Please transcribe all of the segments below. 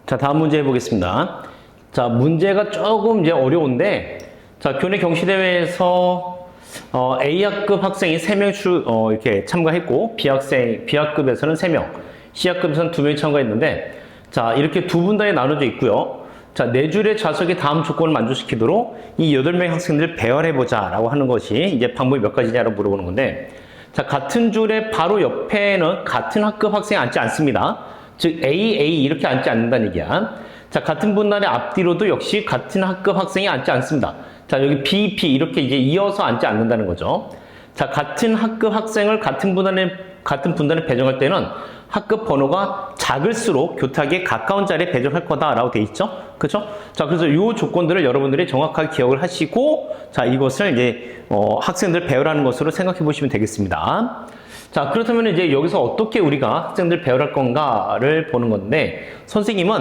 자, 다음 문제 해보겠습니다. 자, 문제가 조금 이제 어려운데, 자, 교내 경시대회에서 A학급 학생이 3명 이렇게 참가했고, B학급에서는 3명, C학급에서는 2명이 참가했는데, 자, 이렇게 두 분단에 나눠져 있고요. 자, 네 줄의 좌석이 다음 조건을 만족시키도록 이 8명의 학생들을 배열해보자 라고 하는 것이 이제 방법이 몇 가지냐고 물어보는 건데, 자, 같은 줄의 바로 옆에는 같은 학급 학생이 앉지 않습니다. 즉, A 이렇게 앉지 않는다는 얘기야. 자, 같은 분단의 앞뒤로도 역시 같은 학급 학생이 앉지 않습니다. 자, 여기 B 이렇게 이제 이어서 앉지 않는다는 거죠. 자, 같은 학급 학생을 같은 분단에 배정할 때는 학급 번호가 작을수록 교탁에 가까운 자리에 배정할 거다라고 돼 있죠. 그렇죠? 자, 그래서 이 조건들을 여러분들이 정확하게 기억을 하시고, 자, 이것을 이제 학생들 배열하는 것으로 생각해 보시면 되겠습니다. 자, 그렇다면 이제 여기서 어떻게 우리가 학생들 배열할 건가를 보는 건데, 선생님은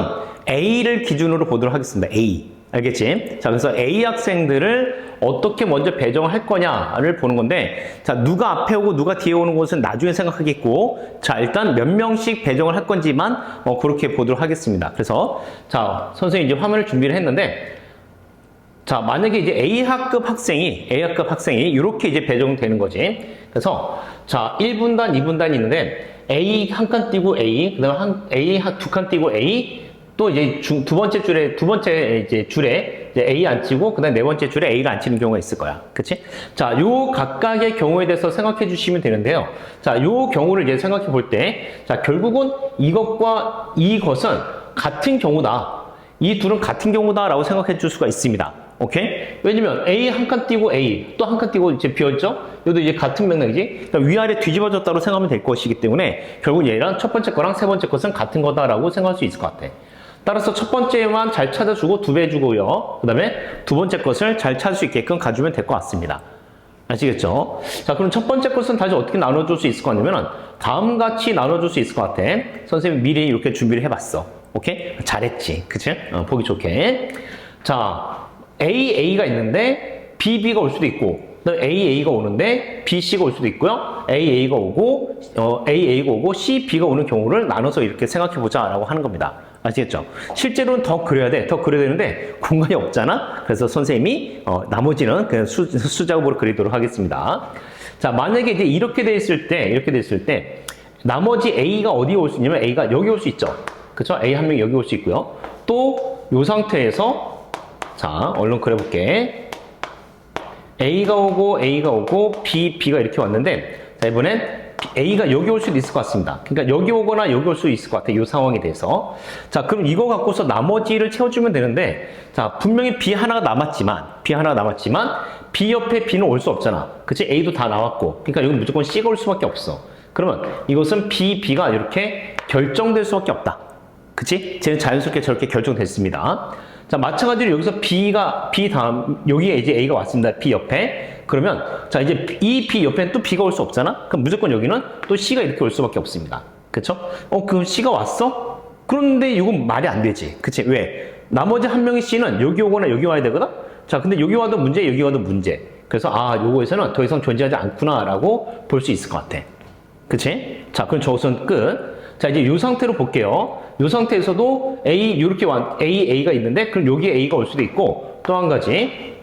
A를 기준으로 보도록 하겠습니다. A. 알겠지? 자, 그래서 A 학생들을 어떻게 먼저 배정을 할 거냐를 보는 건데, 자, 누가 앞에 오고 누가 뒤에 오는 것은 나중에 생각하겠고, 자, 일단 몇 명씩 배정을 할 건지만 그렇게 보도록 하겠습니다. 그래서, 자, 선생님이 이제 화면을 준비를 했는데, 자, 만약에 이제 A학급 학생이 이렇게 이제 배정되는 거지. 그래서, 자, 1분단, 2분단이 있는데, A 한 칸 띄고 A, 그 다음에 A 두 칸 띄고 A, 또 이제 두 번째 줄에 이제 A 안 치고, 그 다음에 네 번째 줄에 A를 안 치는 경우가 있을 거야. 그치? 자, 요 각각의 경우에 대해서 생각해 주시면 되는데요. 자, 요 경우를 이제 생각해 볼 때, 자, 결국은 이것과 이것은 같은 경우다. 이 둘은 같은 경우다라고 생각해 줄 수가 있습니다. 오케이? 왜냐면 A 한 칸 띄고 A 또 한 칸 띄고 이제 비었죠? 이것도 이제 같은 맥락이지? 그러니까 위아래 뒤집어졌다고 생각하면 될 것이기 때문에 결국 얘랑 첫 번째 거랑 세 번째 것은 같은 거다라고 생각할 수 있을 것 같아. 따라서 첫 번째만 잘 찾아주고 2배 주고요. 그 다음에 두 번째 것을 잘 찾을 수 있게끔 가주면 될 것 같습니다. 아시겠죠? 자, 그럼 첫 번째 것은 다시 어떻게 나눠줄 수 있을 것 같냐면 다음같이 나눠줄 수 있을 것 같아. 선생님이 미리 이렇게 준비를 해봤어. 오케이? 잘했지. 그치? 보기 좋게. 자, A가 있는데 B가 올 수도 있고, A가 오는데 C가 올 수도 있고요. A가 오고 B가 오는 경우를 나눠서 이렇게 생각해보자라고 하는 겁니다. 아시겠죠? 실제로는 더 그려야 돼. 더 그려야 되는데 공간이 없잖아. 그래서 선생님이 나머지는 그냥 수작업으로 그리도록 하겠습니다. 자, 만약에 이제 이렇게 돼 있을 때 나머지 A가 어디에 올 수 있냐면 A가 여기 올 수 있죠. 그쵸? A 한 명이 여기 올 수 있고요. 또 이 상태에서 자, 얼른 그려볼게. A가 오고 B가 이렇게 왔는데, 자, 이번엔 A가 여기 올 수도 있을 것 같습니다. 그러니까 여기 오거나 여기 올 수 있을 것 같아요. 이 상황에 대해서. 자, 그럼 이거 갖고서 나머지를 채워주면 되는데, 자, 분명히 B 하나가 남았지만, B 옆에 B는 올 수 없잖아. 그치? A도 다 나왔고. 그러니까 여기 무조건 C가 올 수밖에 없어. 그러면 이것은 B가 이렇게 결정될 수밖에 없다. 그치? 쟤는 자연스럽게 저렇게 결정됐습니다. 자, 마찬가지로 여기서 B 다음, 여기에 이제 A가 왔습니다. B 옆에. 그러면, 자, 이제 이 B 옆에는 또 B가 올 수 없잖아? 그럼 무조건 여기는 또 C가 이렇게 올 수밖에 없습니다. 그쵸? 그럼 C가 왔어? 그런데 이건 말이 안 되지. 그치? 왜? 나머지 한 명의 C는 여기 오거나 여기 와야 되거든? 자, 근데 여기 와도 문제, 여기 와도 문제. 그래서, 요거에서는 더 이상 존재하지 않구나라고 볼 수 있을 것 같아. 그치? 자, 그럼 저것은 끝. 자, 이제 이 상태로 볼게요. 이 상태에서도 A가 있는데, 그럼 여기에 A가 올 수도 있고, 또 한 가지.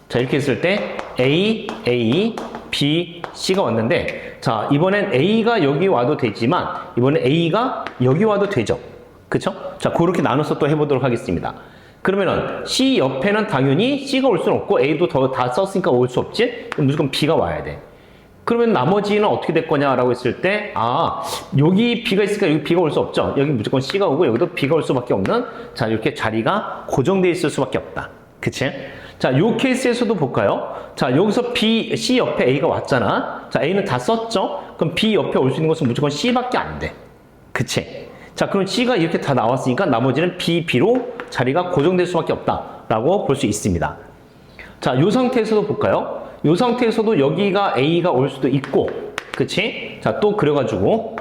자, 이렇게 했을 때, A, B, C가 왔는데, 자, 이번엔 A가 여기 와도 되지만, 이번엔 A가 여기 와도 되죠. 그쵸? 자, 그렇게 나눠서 또 해보도록 하겠습니다. 그러면은, C 옆에는 당연히 C가 올 수는 없고, A도 다 썼으니까 올 수 없지? 그럼 무조건 B가 와야 돼. 그러면 나머지는 어떻게 될 거냐라고 했을 때, 여기 B가 있으니까 여기 B가 올 수 없죠. 여기 무조건 C가 오고 여기도 B가 올 수밖에 없는, 자, 이렇게 자리가 고정되어 있을 수밖에 없다. 그치? 자, 요 케이스에서도 볼까요? 자, 여기서 C 옆에 A가 왔잖아. 자, A는 다 썼죠? 그럼 B 옆에 올 수 있는 것은 무조건 C밖에 안 돼. 그치? 자, 그럼 C가 이렇게 다 나왔으니까 나머지는 B로 자리가 고정될 수밖에 없다라고 볼 수 있습니다. 자, 요 상태에서도 볼까요? 이 상태에서도 여기가 A가 올 수도 있고, 그치? 자, 또 그려가지고.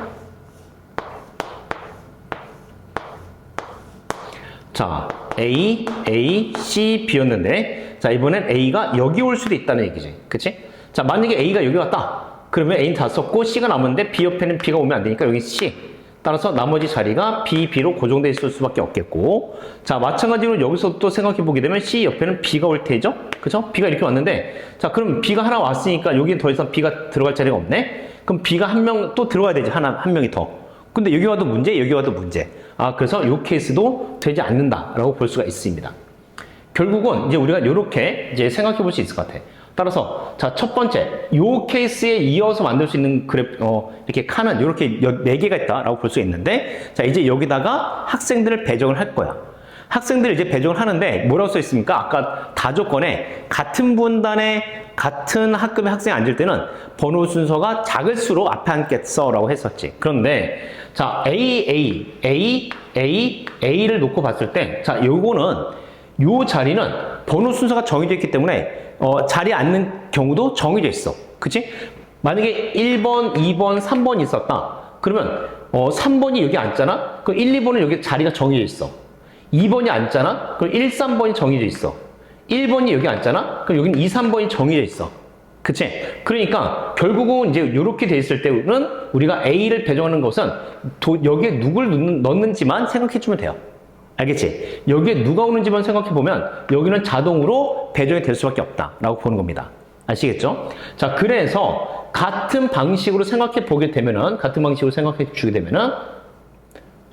자, A, C, B였는데, 자, 이번엔 A가 여기 올 수도 있다는 얘기지. 그치? 자, 만약에 A가 여기 왔다. 그러면 A는 다 썼고 C가 남았는데 B 옆에는 B가 오면 안 되니까 여기 C. 따라서 나머지 자리가 B, B로 고정되어 있을 수밖에 없겠고, 자 마찬가지로 여기서 또 생각해 보게 되면 C 옆에는 B가 올 테죠? 그죠? B가 이렇게 왔는데, 자 그럼 B가 하나 왔으니까 여기는 더 이상 B가 들어갈 자리가 없네? 그럼 B가 한 명 또 들어가야 되지, 한 명이 더. 근데 여기 와도 문제, 여기 와도 문제. 그래서 이 케이스도 되지 않는다라고 볼 수가 있습니다. 결국은 이제 우리가 이렇게 이제 생각해 볼 수 있을 것 같아. 따라서 자 첫 번째, 요 케이스에 이어서 만들 수 있는 이렇게 칸은 이렇게 4개가 있다라고 볼 수 있는데, 자 이제 여기다가 학생들을 배정을 할 거야. 학생들을 이제 배정을 하는데 뭐라고 써 있습니까? 아까 다조건에 같은 분단에 같은 학급의 학생이 앉을 때는 번호 순서가 작을수록 앞에 앉겠어라고 했었지. 그런데 자 A를 놓고 봤을 때, 자 요거는 요 자리는 번호 순서가 정해져 있기 때문에 자리에 앉는 경우도 정해져 있어. 그치? 만약에 1번, 2번, 3번이 있었다. 그러면 3번이 여기 앉잖아? 그럼 1, 2번은 여기 자리가 정해져 있어. 2번이 앉잖아? 그럼 1, 3번이 정해져 있어. 1번이 여기 앉잖아? 그럼 여기는 2, 3번이 정해져 있어. 그치? 그러니까 결국은 이제 이렇게 돼 있을 때는 우리가 A를 배정하는 것은 여기에 누굴 넣는지만 생각해 주면 돼요. 알겠지? 여기에 누가 오는지만 생각해 보면 여기는 자동으로 배정이 될 수밖에 없다라고 보는 겁니다. 아시겠죠? 자, 그래서 같은 방식으로 생각해 보게 되면은, 같은 방식으로 생각해 주게 되면은,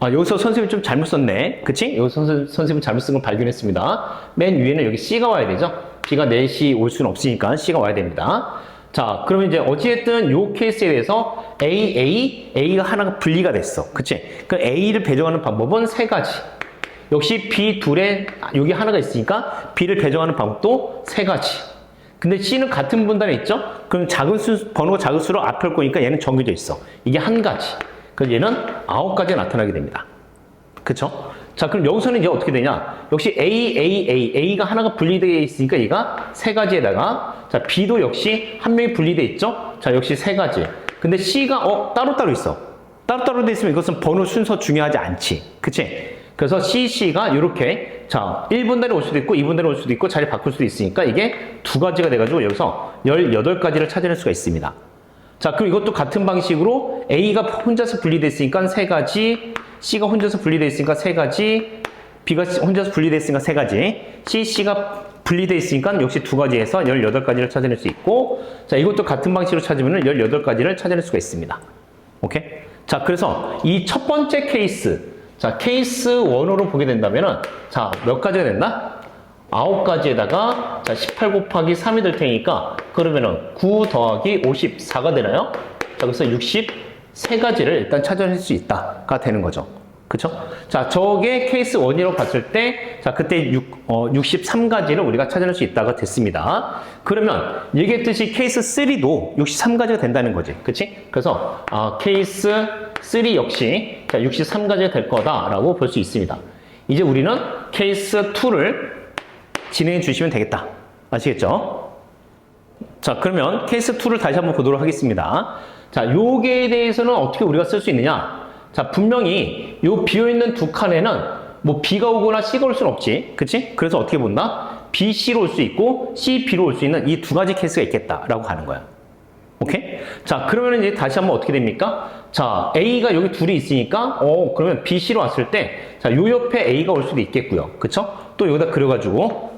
여기서 선생님이 좀 잘못 썼네. 그치? 여기서 선생님이 잘못 쓴 걸 발견했습니다. 맨 위에는 여기 C가 와야 되죠? B가 넷이 올 수는 없으니까 C가 와야 됩니다. 자, 그러면 이제 어찌됐든 요 케이스에 대해서 A가 하나가 분리가 됐어. 그치? 그 A를 배정하는 방법은 3가지. 역시 B 둘에 여기 하나가 있으니까 B를 배정하는 방법도 3가지. 근데 C는 같은 분단에 있죠? 그럼 번호가 작을수록 앞에 올 거니까 얘는 정해져 있어. 이게 1가지. 그래서 얘는 9가지가 나타나게 됩니다. 그쵸? 자, 그럼 여기서는 이제 어떻게 되냐? 역시 A가 하나가 분리되어 있으니까 얘가 3가지에다가, 자, B도 역시 한 명이 분리되어 있죠? 자, 역시 3가지. 근데 C가 따로따로 있어. 따로따로 돼 있으면 이것은 번호 순서 중요하지 않지. 그치? 그래서 C가 이렇게, 자, 1분단에 올 수도 있고 2분단에 올 수도 있고 자리 바꿀 수도 있으니까 이게 2가지가 돼가지고 여기서 18가지를 찾아낼 수가 있습니다. 자, 그럼 이것도 같은 방식으로 A가 혼자서 분리되어 있으니까 3가지, C가 혼자서 분리되어 있으니까 3가지, B가 혼자서 분리되어 있으니까 3가지, C가 분리되어 있으니까 역시 2가지에서 18가지를 찾아낼 수 있고, 자, 이것도 같은 방식으로 찾으면 18가지를 찾아낼 수가 있습니다. 오케이? 자, 그래서 이 첫 번째 케이스, 자, 케이스 1으로 보게 된다면은, 자, 몇 가지가 된다? 9가지에다가, 자, 18 곱하기 3이 될 테니까, 그러면은 9 더하기 54가 되나요? 자, 그래서 63가지를 일단 찾아낼 수 있다가 되는 거죠. 그쵸? 자, 저게 케이스 1이라고 봤을 때, 자, 그때 63가지를 우리가 찾아낼 수 있다가 됐습니다. 그러면 얘기했듯이 케이스 3도 63가지가 된다는 거지. 그치? 그래서, 케이스 3 역시, 자, 63가지가 될 거다라고 볼 수 있습니다. 이제 우리는 케이스 2를 진행해 주시면 되겠다. 아시겠죠? 자, 그러면 케이스 2를 다시 한번 보도록 하겠습니다. 자, 요게에 대해서는 어떻게 우리가 쓸 수 있느냐? 자, 분명히 요 비어있는 두 칸에는 뭐 B가 오거나 C가 올 수는 없지. 그치? 그래서 어떻게 본다? B, C로 올 수 있고 C, B로 올 수 있는 이 2가지 케이스가 있겠다라고 가는 거야. 오케이? 자, 그러면 이제 다시 한번 어떻게 됩니까? 자, A가 여기 둘이 있으니까, 그러면 B, C로 왔을 때, 자, 요 옆에 A가 올 수도 있겠고요. 그쵸? 또 여기다 그려가지고,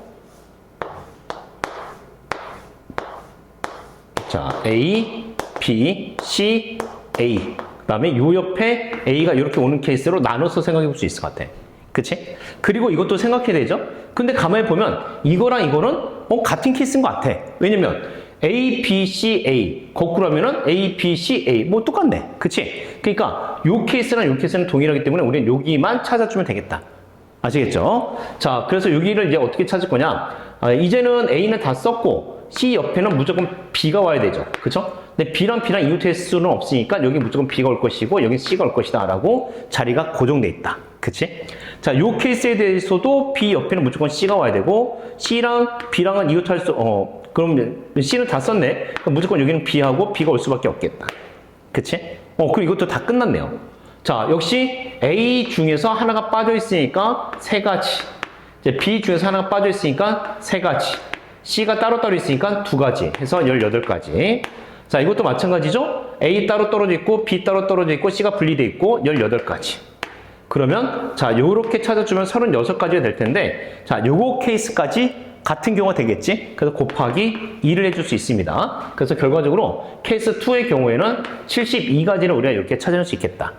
자, A, B, C, A. 그 다음에 요 옆에 A가 이렇게 오는 케이스로 나눠서 생각해 볼 수 있을 것 같아. 그치? 그리고 이것도 생각해야 되죠? 근데 가만히 보면 이거랑 이거는 같은 케이스인 것 같아. 왜냐면 A, B, C, A 거꾸로 하면은 A, B, C, A 뭐 똑같네. 그치? 그러니까 요 케이스랑 요 케이스는 동일하기 때문에 우리는 여기만 찾아주면 되겠다. 아시겠죠? 자, 그래서 여기를 이제 어떻게 찾을 거냐? 이제는 A는 다 썼고 C 옆에는 무조건 B가 와야 되죠. 그쵸? 근데 B랑 이웃될 수는 없으니까 여기 무조건 B가 올 것이고 여기 C가 올 것이다 라고 자리가 고정돼 있다. 그치? 자, 요 케이스에 대해서도 B 옆에는 무조건 C가 와야 되고 C랑 B랑은 이웃할 수, 그럼 C는 다 썼네. 그럼 무조건 여기는 B하고 B가 올 수밖에 없겠다. 그치? 그럼 이것도 다 끝났네요. 자, 역시 A 중에서 하나가 빠져 있으니까 3가지. 이제 B 중에서 하나가 빠져 있으니까 3가지. C가 따로따로 있으니까 2가지 해서 18가지. 자, 이것도 마찬가지죠? A 따로 떨어져 있고, B 따로 떨어져 있고, C가 분리돼 있고, 18가지. 그러면, 자, 요렇게 찾아주면 36가지가 될 텐데, 자, 요거 케이스까지 같은 경우가 되겠지? 그래서 곱하기 2를 해줄 수 있습니다. 그래서 결과적으로 케이스 2의 경우에는 72가지를 우리가 이렇게 찾아낼 수 있겠다.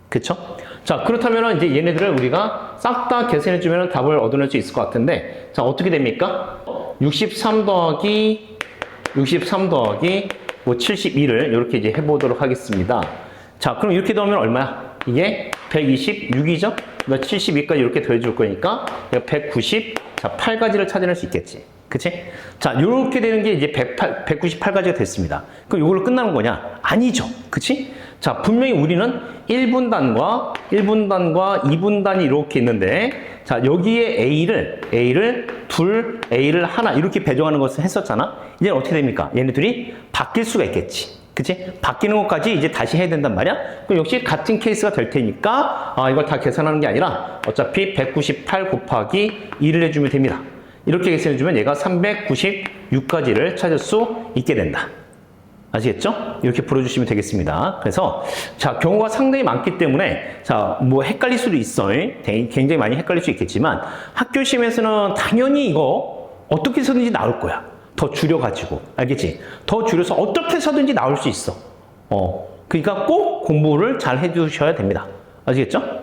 그쵸? 자, 그렇다면 이제 얘네들을 우리가 싹 다 계산해주면 답을 얻어낼 수 있을 것 같은데, 자, 어떻게 됩니까? 63 더하기 뭐 72를 이렇게 이제 해보도록 하겠습니다. 자, 그럼 이렇게 더하면 얼마야? 이게 126이죠? 그러니까 72까지 이렇게 더해줄 거니까 190, 자, 8가지를 찾아낼 수 있겠지. 그치? 자, 이렇게 되는 게 이제 198가지가 됐습니다. 그럼 이걸로 끝나는 거냐? 아니죠. 그치? 자, 분명히 우리는 1분단과 2분단이 이렇게 있는데, 자, 여기에 A를 둘, A를 하나, 이렇게 배정하는 것을 했었잖아? 이제 어떻게 됩니까? 얘네들이 바뀔 수가 있겠지. 그치? 바뀌는 것까지 이제 다시 해야 된단 말이야? 그럼 역시 같은 케이스가 될 테니까, 이걸 다 계산하는 게 아니라, 어차피 198 곱하기 2를 해주면 됩니다. 이렇게 계산해주면 얘가 396가지를 찾을 수 있게 된다. 아시겠죠? 이렇게 풀어주시면 되겠습니다. 그래서, 자, 경우가 상당히 많기 때문에, 자, 뭐 헷갈릴 수도 있어요. 굉장히 많이 헷갈릴 수 있겠지만, 학교 시험에서는 당연히 이거 어떻게 해서든지 나올 거야. 더 줄여가지고. 알겠지? 더 줄여서 어떻게 해서든지 나올 수 있어. 그러니까 꼭 공부를 잘 해주셔야 됩니다. 아시겠죠?